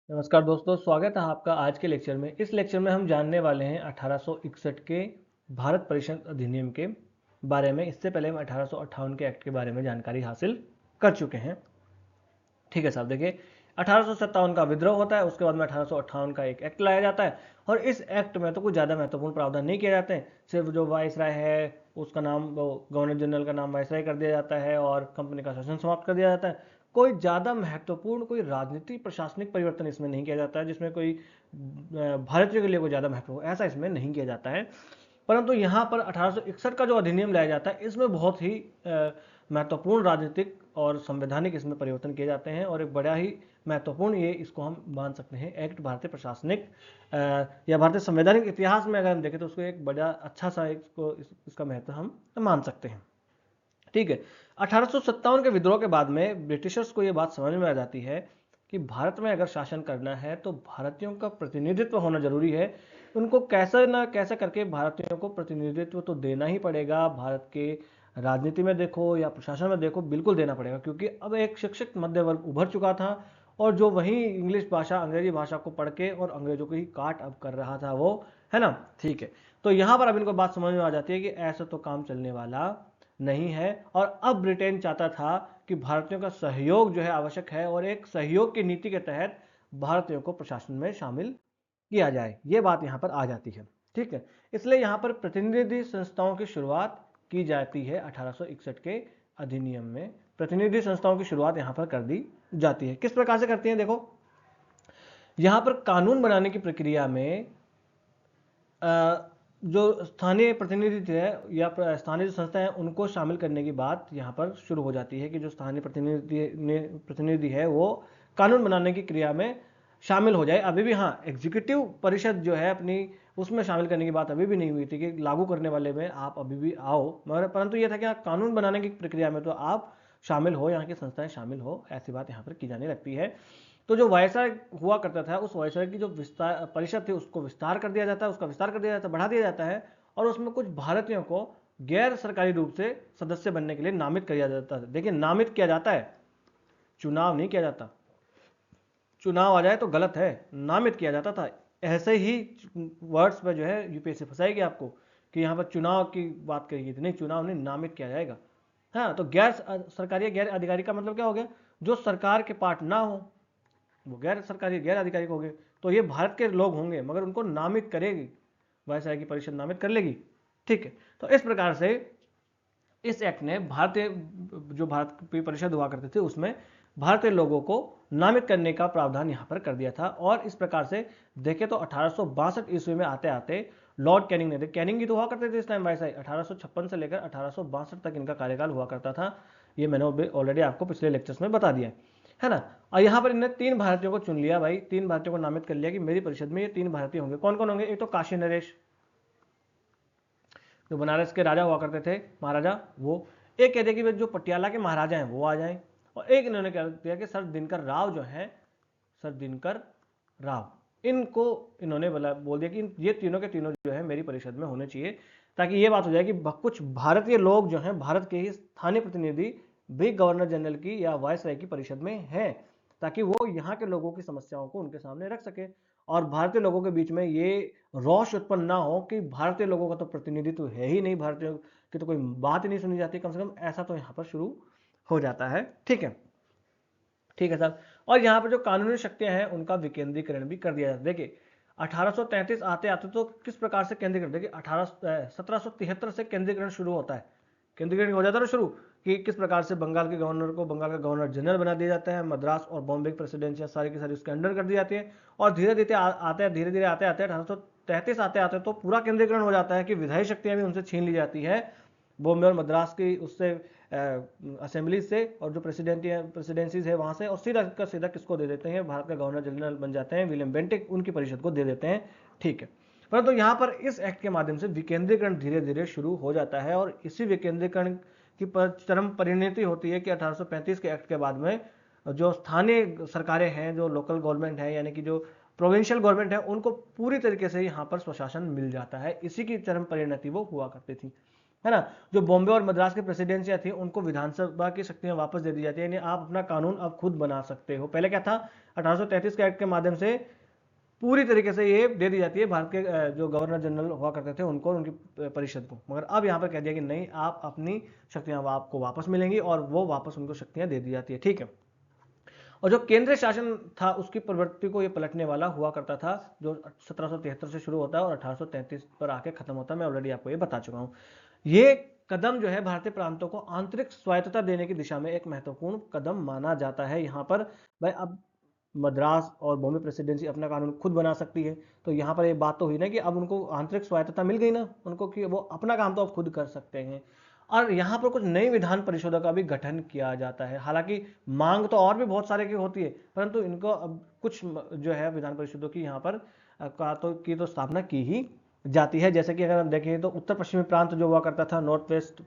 नमस्कार दोस्तों, स्वागत है आपका आज के लेक्चर में। इस लेक्चर में हम जानने वाले हैं 1861 के भारत परिषद अधिनियम के बारे में। इससे पहले हम 1858 के एक्ट के बारे में जानकारी हासिल कर चुके हैं। ठीक है साहब, देखिए 1857 का विद्रोह होता है, उसके बाद में 1858 का एक एक्ट लाया जाता है और इस एक्ट में तो कुछ ज़्यादा महत्वपूर्ण प्रावधान नहीं किए जाते हैं। सिर्फ जो वाइसराय है उसका नाम, वो गवर्नर जनरल का नाम वाइसराय कर दिया जाता है और कंपनी का शासन समाप्त कर दिया जाता है। कोई ज़्यादा महत्वपूर्ण कोई राजनीतिक प्रशासनिक परिवर्तन इसमें नहीं किया जाता है, जिसमें कोई भारतीयों के लिए कोई ज़्यादा महत्व हो, ऐसा इसमें नहीं किया जाता है। परंतु यहाँ पर 1861 का जो अधिनियम लाया जाता है, इसमें बहुत ही महत्वपूर्ण राजनीतिक और संवैधानिक इसमें परिवर्तन किए जाते हैं और एक बड़ा ही महत्वपूर्ण, ये इसको हम मान सकते हैं एक्ट भारतीय प्रशासनिक या भारतीय संवैधानिक इतिहास में अगर हम देखें तो उसको एक बड़ा अच्छा सा इसका महत्व हम मान सकते हैं। ठीक है, 1857 के विद्रोह के बाद में ब्रिटिशर्स को यह बात समझ में आ जाती है कि भारत में अगर शासन करना है तो भारतीयों का प्रतिनिधित्व होना जरूरी है। उनको कैसे ना कैसे करके भारतीयों को प्रतिनिधित्व तो देना ही पड़ेगा। भारत के राजनीति में देखो या प्रशासन में देखो, बिल्कुल देना पड़ेगा, क्योंकि अब एक शिक्षित मध्य वर्ग उभर चुका था और जो वही इंग्लिश भाषा, अंग्रेजी भाषा को पढ़ के और अंग्रेजों की काट अब कर रहा था वो, है ना। ठीक है, तो यहां पर अब इनको बात समझ में आ जाती है कि ऐसा तो काम चलने वाला नहीं है और अब ब्रिटेन चाहता था कि भारतीयों का सहयोग जो है आवश्यक है और एक सहयोग की नीति के तहत भारतीयों को प्रशासन में शामिल किया जाए। यह बात यहां पर आ जाती है। ठीक है, इसलिए यहां पर प्रतिनिधि संस्थाओं की शुरुआत की जाती है। 1861 के अधिनियम में प्रतिनिधि संस्थाओं की शुरुआत यहां पर कर दी जाती है। किस प्रकार से करती है, देखो यहां पर कानून बनाने की प्रक्रिया में जो स्थानीय प्रतिनिधि है या स्थानीय जो संस्था है उनको शामिल करने की बात यहाँ पर शुरू हो जाती है कि जो स्थानीय प्रतिनिधि है वो कानून बनाने की क्रिया में शामिल हो जाए। अभी भी हाँ, एग्जीक्यूटिव परिषद जो है अपनी, उसमें शामिल करने की बात अभी भी नहीं हुई थी कि लागू करने वाले में आप अभी भी आओ, मगर परंतु यह था कि कानून बनाने की प्रक्रिया में तो आप शामिल हो, यहाँ की संस्थाएं शामिल हो, ऐसी बात यहाँ पर की जाने लगती है। तो जो वायसराय हुआ करता था, उस वायसराय की जो विस्तार परिषद थी उसको विस्तार कर दिया जाता है, उसका विस्तार कर दिया जाता है, बढ़ा दिया जाता है और उसमें कुछ भारतीयों को गैर सरकारी रूप से सदस्य बनने के लिए नामित किया जाता है। देखिए, नामित किया जाता है, चुनाव नहीं किया जाता। चुनाव आ जाए तो गलत है, नामित किया जाता था। ऐसे ही वर्ड्स पे जो है यूपीएससी फंसाएगी आपको कि यहाँ पर चुनाव की बात करेगी, नहीं, चुनाव नहीं, नामित किया जाएगा। हाँ, तो गैर सरकारी गैर अधिकारी का मतलब क्या हो गया, जो सरकार के पार्ट ना हो वो गैर सरकारी गैर आधिकारिक हो गए। तो ये भारत के लोग होंगे मगर उनको नामित करेगी, वायसराय की परिषद नामित कर लेगी। ठीक है, तो इस प्रकार से इस एक्ट ने भारतीय, जो भारत की परिषद हुआ करते थे उसमें भारतीय लोगों को नामित करने का प्रावधान यहां पर कर दिया था। और इस प्रकार से देखें तो 1862 ईस्वी में आते आते लॉर्ड कैनिंग ने, कैनिंग ही तो हुआ करते थे इस टाइम वायसराय, 1856 से लेकर 1862 तक इनका कार्यकाल हुआ करता था। ये मैंने ऑलरेडी आपको पिछले लेक्चर्स में बता दिया है ना। और यहाँ पर इन्हें 3 भारतीयों को चुन लिया भाई, 3 भारतीयों को नामित कर लिया कि मेरी परिषद में ये 3 भारतीय होंगे। कौन कौन होंगे, एक तो काशी नरेश जो बनारस के राजा हुआ करते थे, महाराजा, वो एक कहते कि जो पटियाला के महाराजा हैं वो आ जाएं, और एक इन्होंने कह दिया कि सर दिनकर राव जो है, सर दिनकर राव, इनको इन्होंने बोल दिया कि ये तीनों के तीनों जो है मेरी परिषद में होने चाहिए, ताकि ये बात हो जाए कि कुछ भारतीय लोग जो हैं, भारत के ही स्थानीय प्रतिनिधि भी गवर्नर जनरल की या वायसराय की परिषद में हैं, ताकि वो यहाँ के लोगों की समस्याओं को उनके सामने रख सके और भारतीय लोगों के बीच में ये रोष उत्पन्न ना हो कि भारतीय लोगों का तो प्रतिनिधित्व है ही नहीं, भारतीयों की तो कोई बात ही नहीं सुनी जाती, कम से कम ऐसा तो यहाँ पर शुरू हो जाता है। ठीक है, ठीक है साहब। और यहाँ पर जो कानूनी शक्तियां हैं उनका विकेंद्रीकरण भी कर दिया जाता है। देखिए 1833 आते आते तो किस प्रकार से केंद्रीकरण, देखिए 1773 से केंद्रीकरण शुरू होता है, केंद्रीकरण हो जाता है ना शुरू, कि किस प्रकार से बंगाल के गवर्नर को बंगाल का गवर्नर जनरल बना दिया जाता है, मद्रास और बॉम्बे की प्रेसिडेंसियां सारी की सारी उसके अंडर कर दी जाती है। और धीरे धीरे आते हैं, धीरे धीरे आते आते 1833 आते आते तो पूरा केंद्रीकरण हो जाता है कि विधायी शक्तियां भी उनसे छीन ली जाती है, बॉम्बे और मद्रास की उससे असेंबली से, और जो प्रेसिडेंसीज है वहां से, और सीधा का सीधा किसको दे देते हैं, भारत का गवर्नर जनरल बन जाते हैं विलियम बेंटिक, उनकी परिषद को दे देते हैं। ठीक है, परंतु यहाँ पर इस एक्ट के माध्यम से विकेंद्रीकरण धीरे धीरे शुरू हो जाता है और इसी विकेंद्रीकरण की चरम परिणति होती है कि 1835 के एक्ट के बाद में जो स्थानीय सरकारें हैं, जो लोकल गवर्नमेंट है, यानी कि जो प्रोविंशियल गवर्नमेंट है, उनको पूरी तरीके से यहाँ पर स्वशासन मिल जाता है। इसी की चरम परिणति वो हुआ करती थी। है ना। जो बॉम्बे और मद्रास की प्रेसिडेंसियां थी उनको विधानसभा की शक्तियां वापस दे दी जाती है, यानी आप अपना कानून अब खुद बना सकते हो। पहले क्या था, 1833 के एक्ट के माध्यम से पूरी तरीके से ये दे दी जाती है भारत के जो गवर्नर जनरल हुआ करते थे उनको और उनकी परिषद को, मगर अब यहाँ पर कह दिया कि नहीं, आप अपनी शक्तियां आपको वापस मिलेंगी और वो वापस उनको शक्तियां दे दी जाती है, ठीक है। और जो केंद्रीय शासन था उसकी प्रवृत्ति को ये पलटने वाला हुआ करता था, जो 1773 से शुरू होता है और 1833 पर आके खत्म होता है। मैं ऑलरेडी आपको ये बता चुका हूँ। ये कदम जो है भारतीय प्रांतों को आंतरिक स्वायत्तता देने की दिशा में एक महत्वपूर्ण कदम माना जाता है। यहाँ पर भाई अब मद्रास और बॉम्बे प्रेसिडेंसी अपना कानून खुद बना सकती है, तो यहाँ पर ये बात तो हुई ना कि अब उनको आंतरिक स्वायत्तता मिल गई ना उनको, कि वो अपना काम तो अब खुद कर सकते हैं। और यहाँ पर कुछ नई विधान परिषदों का भी गठन किया जाता है। हालांकि मांग तो और भी बहुत सारे की होती है, परंतु इनको अब कुछ जो है विधान परिषदों की यहाँ पर की तो स्थापना की ही जाती है। जैसे कि अगर हम देखें तो उत्तर पश्चिमी प्रांत जो हुआ करता था, नॉर्थ वेस्ट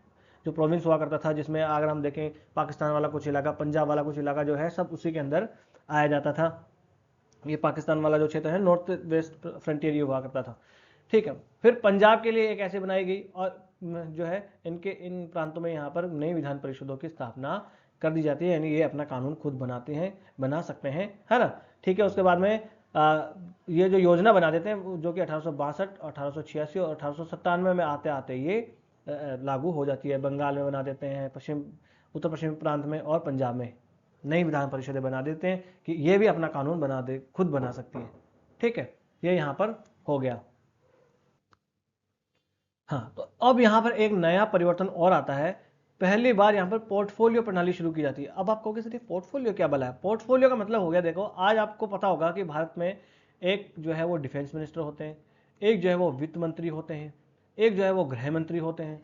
जो प्रोविंस हुआ करता था, जिसमें अगर हम देखें पाकिस्तान वाला कुछ इलाका, पंजाब वाला कुछ इलाका जो है, सब उसी के अंदर आया जाता था। ये पाकिस्तान वाला जो क्षेत्र है नॉर्थ वेस्ट फ्रंटियर ये हुआ करता था, ठीक है। फिर पंजाब के लिए एक ऐसे बनाई गई और जो है इनके इन प्रांतों में यहाँ पर नई विधान परिषदों की स्थापना कर दी जाती है, यानी ये अपना कानून खुद बनाते हैं, बना सकते हैं, है ना, ठीक है। उसके बाद में ये जो योजना बना देते हैं जो कि 1862, 1886 और 1897 में आते आते ये लागू हो जाती है। बंगाल में बना देते हैं, उत्तर पश्चिमी प्रांत में और पंजाब में नई विधान परिषदें बना देते हैं कि ये भी अपना कानून बना दे, खुद बना सकती है, ठीक है। ये यहाँ पर हो गया। हाँ, तो अब यहाँ पर एक नया परिवर्तन और आता है। पहली बार यहाँ पर पोर्टफोलियो प्रणाली शुरू की जाती है। अब आप कहोगे सर पोर्टफोलियो क्या भला है? पोर्टफोलियो का मतलब हो गया, देखो आज आपको पता होगा कि भारत में एक जो है वो डिफेंस मिनिस्टर होते हैं, एक जो है वो वित्त मंत्री होते हैं, एक जो है वो गृह मंत्री होते हैं।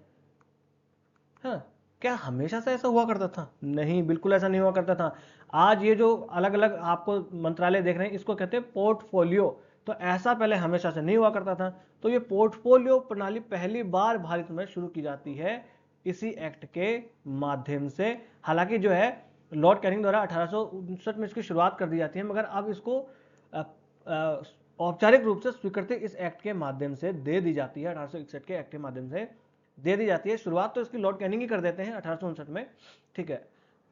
हाँ, क्या हमेशा से ऐसा हुआ करता था? नहीं, बिल्कुल ऐसा नहीं हुआ करता था। आज ये जो अलग अलग आपको मंत्रालय देख रहे हैं इसको कहते हैं पोर्टफोलियो। तो ऐसा पहले हमेशा से नहीं हुआ करता था। तो ये पोर्टफोलियो प्रणाली पहली बार भारत में शुरू की जाती है इसी एक्ट के माध्यम से। हालांकि जो है लॉर्ड कैनिंग द्वारा 1859 में इसकी शुरुआत कर दी जाती है, मगर अब इसको औपचारिक रूप से स्वीकृति इस एक्ट के माध्यम से दे दी जाती है। 1861 के एक्ट के माध्यम से दे दी जाती है। शुरुआत तो इसकी लॉर्ड कैनिंग ही कर देते हैं 1859 में, ठीक है।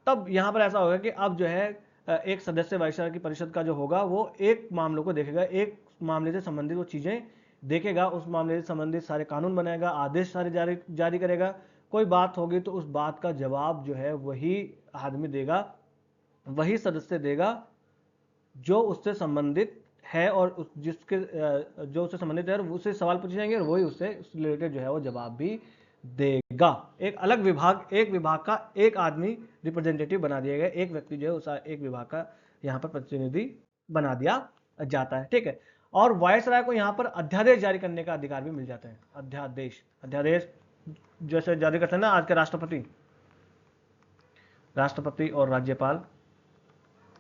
तब यहां पर ऐसा होगा कि अब जो है एक सदस्य वायसराय की परिषद का जो होगा वो एक मामलों को देखेगा, एक मामले से संबंधित वो चीजें देखेगा, उस मामले से संबंधित सारे कानून बनाएगा, आदेश सारे जारी करेगा। कोई बात होगी तो उस बात का जवाब जो है वही आदमी देगा, वही सदस्य देगा जो उससे संबंधित है, और जिसके जो उससे संबंधित है और उससे सवाल पूछे जाएंगे और वही उससे रिलेटेड जो है वो जवाब भी देगा। एक अलग विभाग, एक विभाग का एक आदमी रिप्रेजेंटेटिव बना दिया गया, एक व्यक्ति जो है उस एक विभाग का यहाँ पर प्रतिनिधि बना दिया जाता है, ठीक है। और वायसराय को यहाँ पर अध्यादेश जारी करने का अधिकार भी मिल जाता है। अध्यादेश, अध्यादेश जैसे जारी करते हैं ना आज के राष्ट्रपति, राष्ट्रपति और राज्यपाल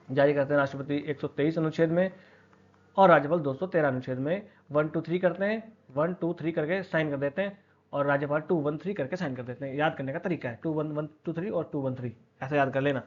जारी करते हैं। राष्ट्रपति 123 अनुच्छेद में और राज्यपाल 213 अनुच्छेद में 1 2 3 करते हैं, 1 2 3 करके साइन कर देते हैं, और राज्यपाल 2 1 3 करके साइन कर देते हैं। याद करने का तरीका है 2 1 1 2 3 और 2 1 3, ऐसा याद कर लेना,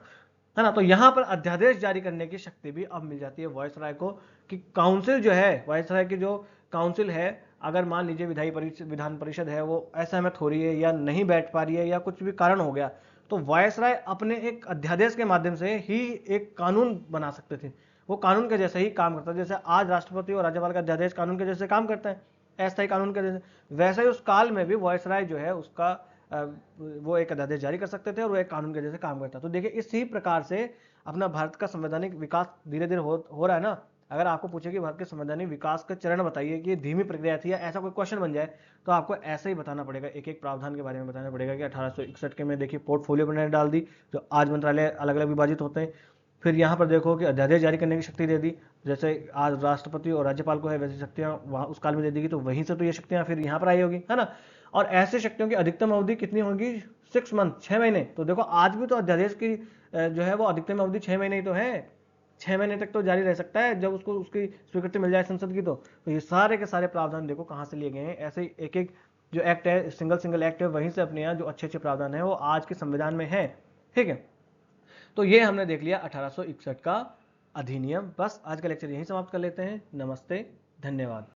है ना। तो यहां पर अध्यादेश जारी करने की शक्ति भी अब मिल जाती है वायसराय को, कि काउंसिल जो है, वायसराय की जो काउंसिल है, अगर मान लीजिए विधान परिषद है वो असहमत हो रही है या नहीं बैठ पा रही है या कुछ भी कारण हो गया, तो वायसराय अपने एक अध्यादेश के माध्यम से ही एक कानून बना सकते थे। वो कानून के जैसे ही काम करता है, जैसे आज राष्ट्रपति और राज्यपाल का अध्यादेश कानून के जैसे काम करता है, अस्थायी कानून के जैसे, वैसे ही उस काल में भी वायसराय जो है उसका वो एक अध्यादेश जारी कर सकते थे और वो एक कानून के जैसे काम करता। तो देखिए इसी प्रकार से अपना भारत का संवैधानिक विकास धीरे धीरे हो रहा है ना। अगर आपको पूछे कि भारत के संवैधानिक विकास का चरण बताइए कि धीमी प्रक्रिया थी या ऐसा कोई क्वेश्चन बन जाए, तो आपको ऐसे ही बताना पड़ेगा, एक एक प्रावधान के बारे में बताना पड़ेगा कि 1861 के में देखिए पोर्टफोलियो प्रणाली डाल दी, जो आज मंत्रालय अलग अलग विभाजित होते हैं। फिर यहाँ पर देखो कि अध्यादेश जारी करने की शक्ति दे दी, जैसे आज राष्ट्रपति और राज्यपाल को है वैसी शक्तियां वहां उस काल में दे दी, तो वहीं से तो ये शक्तियां फिर यहाँ पर आई होगी, है ना। और ऐसे शक्तियों की अधिकतम अवधि कितनी होगी? 6 मंथ, 6 महीने। तो देखो आज भी तो अध्यादेश की जो है वो अधिकतम अवधि 6 महीने ही तो है, 6 महीने तक तो जारी रह सकता है जब उसको उसकी स्वीकृति मिल जाए संसद की। तो ये सारे के सारे प्रावधान देखो कहाँ से लिए गए हैं। ऐसे ही एक एक जो एक्ट है, सिंगल सिंगल एक्ट है, वहीं से अपने यहाँ जो अच्छे अच्छे प्रावधान है वो आज के संविधान में है, ठीक है। तो ये हमने देख लिया 1861 का अधिनियम। बस आज का लेक्चर यहीं समाप्त कर लेते हैं। नमस्ते, धन्यवाद।